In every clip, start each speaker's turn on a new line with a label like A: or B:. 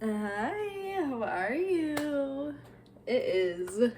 A: Hi, how are you? It is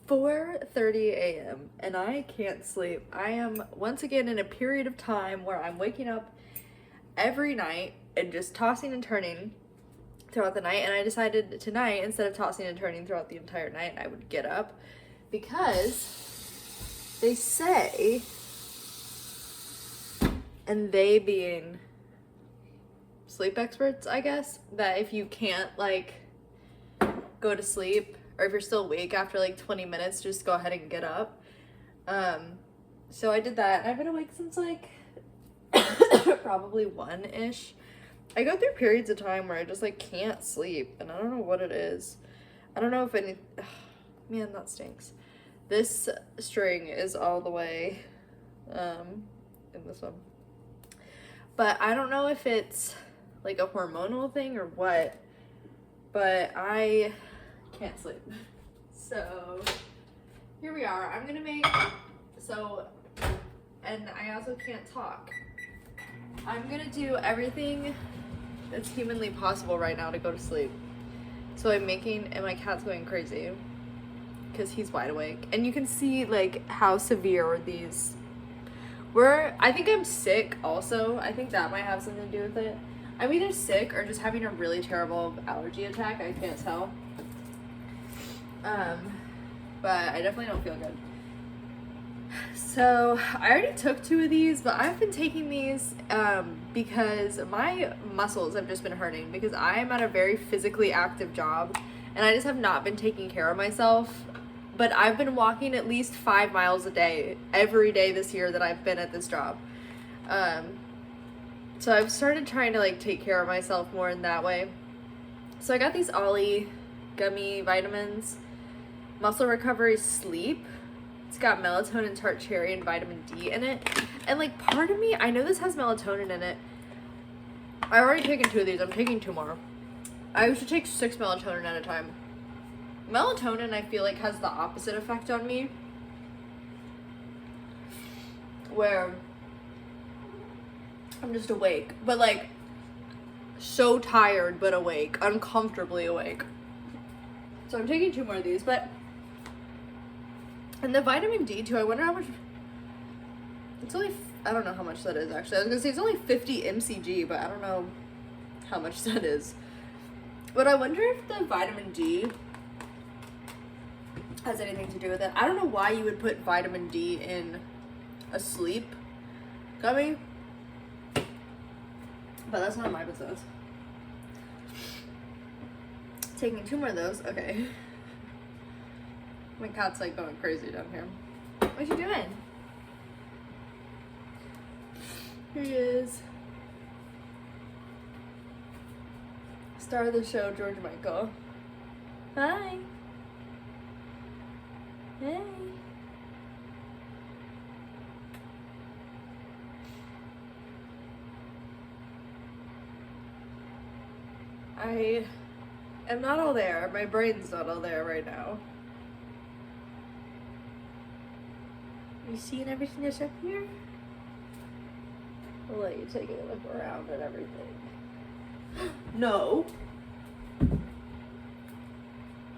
A: 4:30 a.m. and I can't sleep. I am once again in a period of time where I'm waking up every night and just tossing and turning throughout the night, and I decided tonight, instead of tossing and turning throughout the entire night, I would get up because they say, and they being sleep experts, I guess, that if you can't like go to sleep, or if you're still awake after like 20 minutes, just go ahead and get up. So I did that. I've been awake since like probably 1-ish. I go through periods of time where I just like can't sleep, and I don't know what it is. I don't know if any man, that stinks. This string is all the way in this one, but I don't know if it's like a hormonal thing or what, but I can't sleep. So here we are. I'm gonna make, and I also can't talk. I'm gonna do everything that's humanly possible right now to go to sleep. So I'm making, and my cat's going crazy because he's wide awake. And you can see like how severe these were. I think I'm sick also. I think that might have something to do with it. I'm either sick or just having a really terrible allergy attack. I can't tell. But I definitely don't feel good. So I already took 2 of these, but I've been taking these because my muscles have just been hurting because I'm at a very physically active job and I just have not been taking care of myself. But I've been walking at least 5 miles a day every day this year that I've been at this job. So I've started trying to like take care of myself more in that way. So I got these Ollie gummy vitamins, muscle recovery sleep. It's got melatonin, tart cherry, and vitamin D in it. And like part of me, I know this has melatonin in it. I've already taken 2 of these. I'm taking 2 more. I used to take 6 melatonin at a time. Melatonin, I feel like, has the opposite effect on me, where I'm just awake, but like so tired but awake, uncomfortably awake. So I'm taking 2 more of these, and the vitamin D too, I wonder how much. It's only, I don't know how much that is actually. I was gonna say it's only 50 mcg, but I don't know how much that is. But I wonder if the vitamin D has anything to do with it. I don't know why you would put vitamin D in a sleep gummy, but that's not my business. Taking 2 more of those. Okay. My cat's like going crazy down here. What you doing? Here he is. Star of the show, George Michael. Hi. Hey. I am not all there. My brain's not all there right now. You seeing everything that's up here? I'll let you take a look around and everything. No.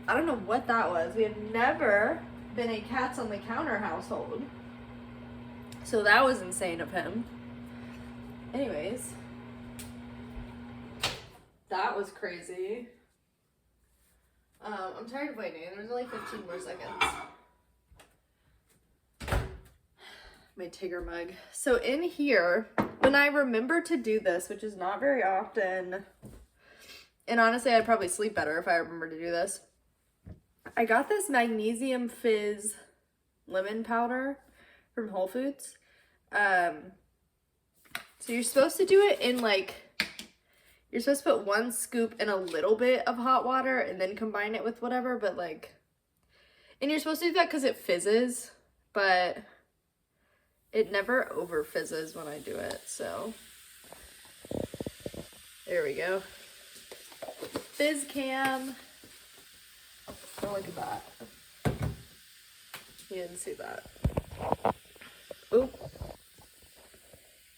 A: I don't know what that was. We have never been a cats on the counter household. So that was insane of him. Anyways. That was crazy. I'm tired of waiting. There's only 15 more seconds. My Tigger mug. So in here, when I remember to do this, which is not very often, and honestly, I'd probably sleep better if I remember to do this. I got this magnesium fizz lemon powder from Whole Foods. So you're supposed to do it in like, you're supposed to put 1 scoop in a little bit of hot water and then combine it with whatever, but like, and you're supposed to do that because it fizzes, but it never over fizzes when I do it, so there we go. Fizz cam. Oh, look at that. You didn't see that. Oop.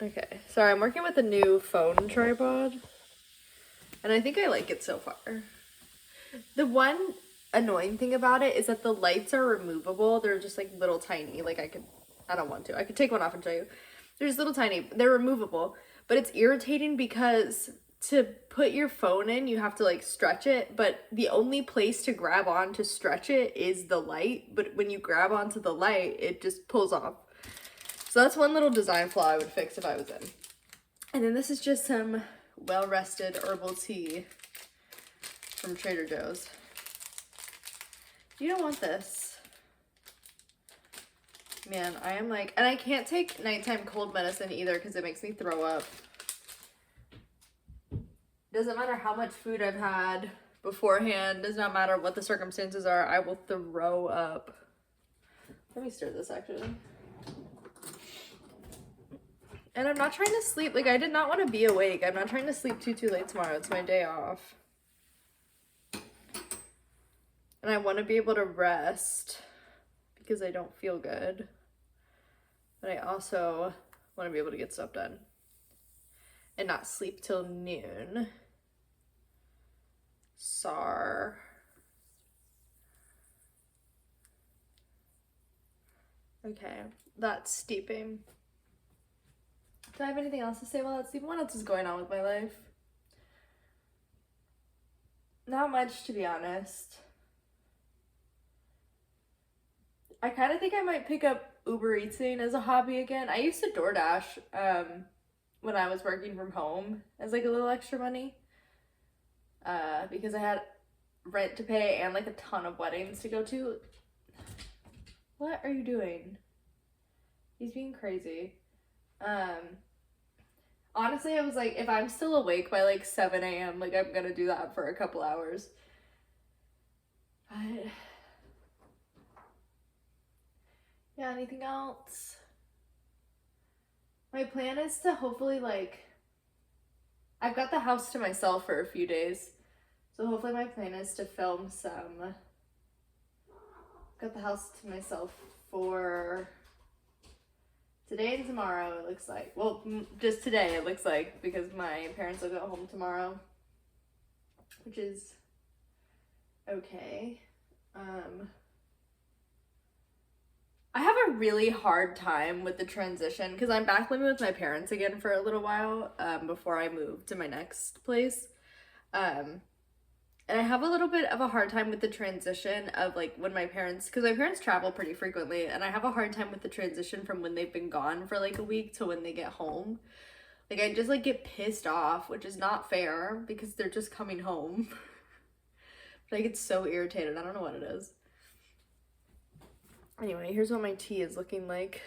A: Okay, sorry, I'm working with a new phone tripod. And I think I like it so far. The one annoying thing about it is that the lights are removable. They're just like little tiny. Like I don't want to. I could take one off and show you. They're just little tiny. They're removable. But it's irritating because to put your phone in, you have to like stretch it. But the only place to grab on to stretch it is the light. But when you grab onto the light, it just pulls off. So that's one little design flaw I would fix if I was in. And then this is just some well-rested herbal tea from Trader Joe's. You don't want this. Man, I am like, and I can't take nighttime cold medicine either because it makes me throw up. Doesn't matter how much food I've had beforehand, does not matter what the circumstances are, I will throw up. Let me stir this actually. And I'm not trying to sleep, like I did not want to be awake. I'm not trying to sleep too late tomorrow. It's my day off. And I want to be able to rest because I don't feel good. But I also want to be able to get stuff done. And not sleep till noon. Sar. Okay, that's steeping. Do I have anything else to say while that's steeping? What else is going on with my life? Not much, to be honest. I kind of think I might pick up Uber Eatsing as a hobby again. I used to DoorDash when I was working from home as like a little extra money because I had rent to pay and like a ton of weddings to go to. What are you doing? He's being crazy. Honestly, I was like, if I'm still awake by like 7 a.m., like I'm gonna do that for a couple hours. But yeah, anything else? My plan is to hopefully like, I've got the house to myself for a few days. So hopefully my plan is to film some, got the house to myself for today and tomorrow, it looks like. Well, just today, it looks like, because my parents will go home tomorrow, which is okay. I have a really hard time with the transition because I'm back living with my parents again for a little while before I move to my next place. And I have a little bit of a hard time with the transition of like when my parents, because my parents travel pretty frequently, and I have a hard time with the transition from when they've been gone for like a week to when they get home. Like I just like get pissed off, which is not fair because they're just coming home. But I get so irritated. I don't know what it is. Anyway, here's what my tea is looking like.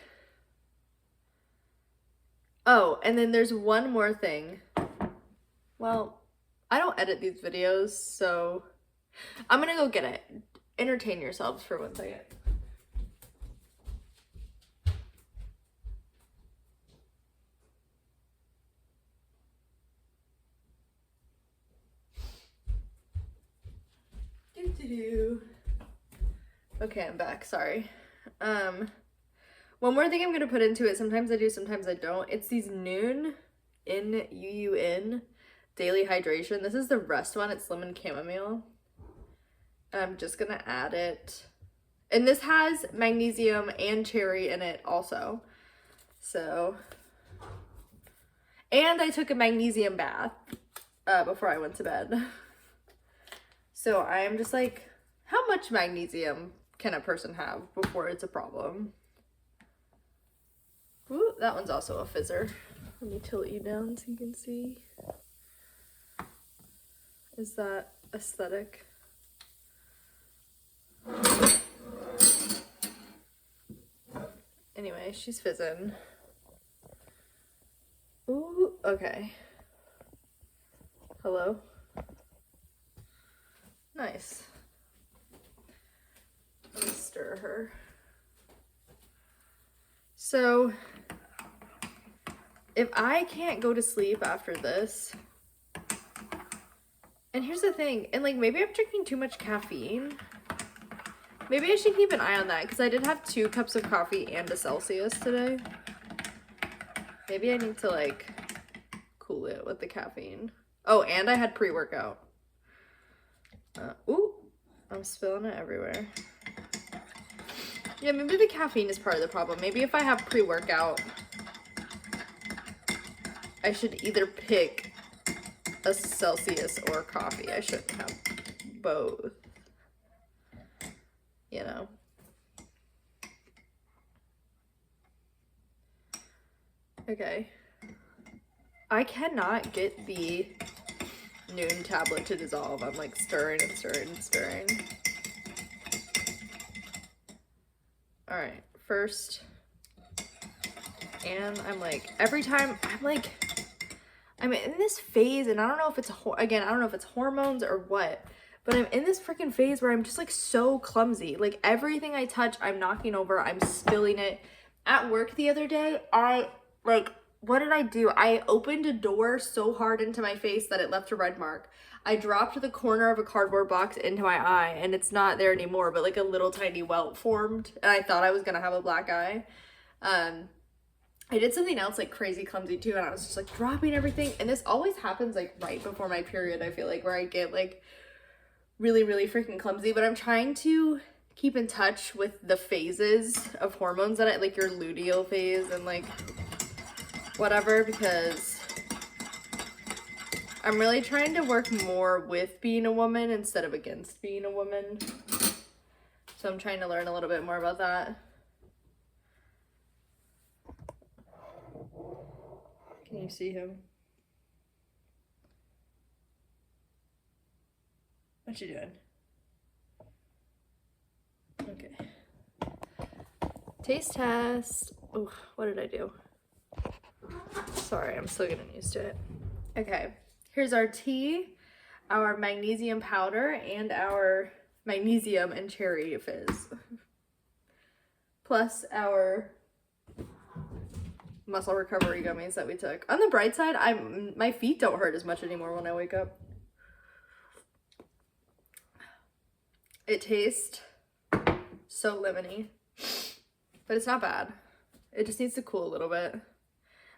A: Oh, and then there's one more thing. Well, I don't edit these videos, so I'm gonna go get it. Entertain yourselves for 1 second. Okay, I'm back, sorry. One more thing I'm gonna put into it, sometimes I do, sometimes I don't. It's these Noon, N-U-U-N, Daily Hydration. This is the rest one, it's lemon chamomile. I'm just gonna add it. And this has magnesium and cherry in it also. So, and I took a magnesium bath before I went to bed. So I am just like, how much magnesium can a person have before it's a problem? Ooh, that one's also a fizzer. Let me tilt you down so you can see. Is that aesthetic? Anyway, she's fizzing. Ooh, okay. Hello? Nice. Let me stir her. So, if I can't go to sleep after this, and here's the thing, and like maybe I'm drinking too much caffeine. Maybe I should keep an eye on that because I did have 2 cups of coffee and a Celsius today. Maybe I need to like cool it with the caffeine. Oh, and I had pre-workout. Ooh, I'm spilling it everywhere. Yeah, maybe the caffeine is part of the problem. Maybe if I have pre-workout, I should either pick a Celsius or coffee. I shouldn't have both, you know. Okay. I cannot get the Noon tablet to dissolve. I'm like stirring and stirring and stirring. All right, first, and I'm like, every time I'm in this phase, and I don't know if it's, again, I don't know if it's hormones or what, but I'm in this freaking phase where I'm just like so clumsy. Like everything I touch, I'm knocking over, I'm spilling it. At work the other day, what did I do? I opened a door so hard into my face that it left a red mark. I dropped the corner of a cardboard box into my eye, and it's not there anymore, but like a little tiny welt formed, and I thought I was gonna have a black eye. I did something else like crazy clumsy too, and I was just like dropping everything, and this always happens like right before my period, I feel like, where I get like really, really freaking clumsy. But I'm trying to keep in touch with the phases of hormones that like your luteal phase and like whatever, because I'm really trying to work more with being a woman instead of against being a woman. So I'm trying to learn a little bit more about that. Can you see him? What you doing? Okay. Taste test. Oh, what did I do? Sorry, I'm still getting used to it. Okay, here's our tea, our magnesium powder, and our magnesium and cherry fizz. Plus our muscle recovery gummies that we took. On the bright side, my feet don't hurt as much anymore when I wake up. It tastes so lemony, but it's not bad. It just needs to cool a little bit.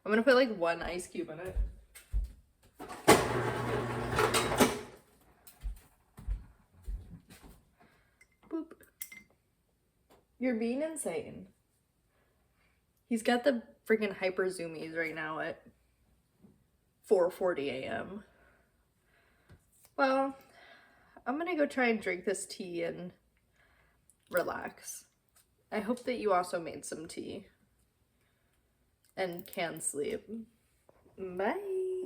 A: I'm gonna put like 1 ice cube in it. Boop. You're being insane. He's got the freaking hyper zoomies right now at 4:40 a.m. Well, I'm gonna go try and drink this tea and relax. I hope that you also made some tea and can sleep. Bye.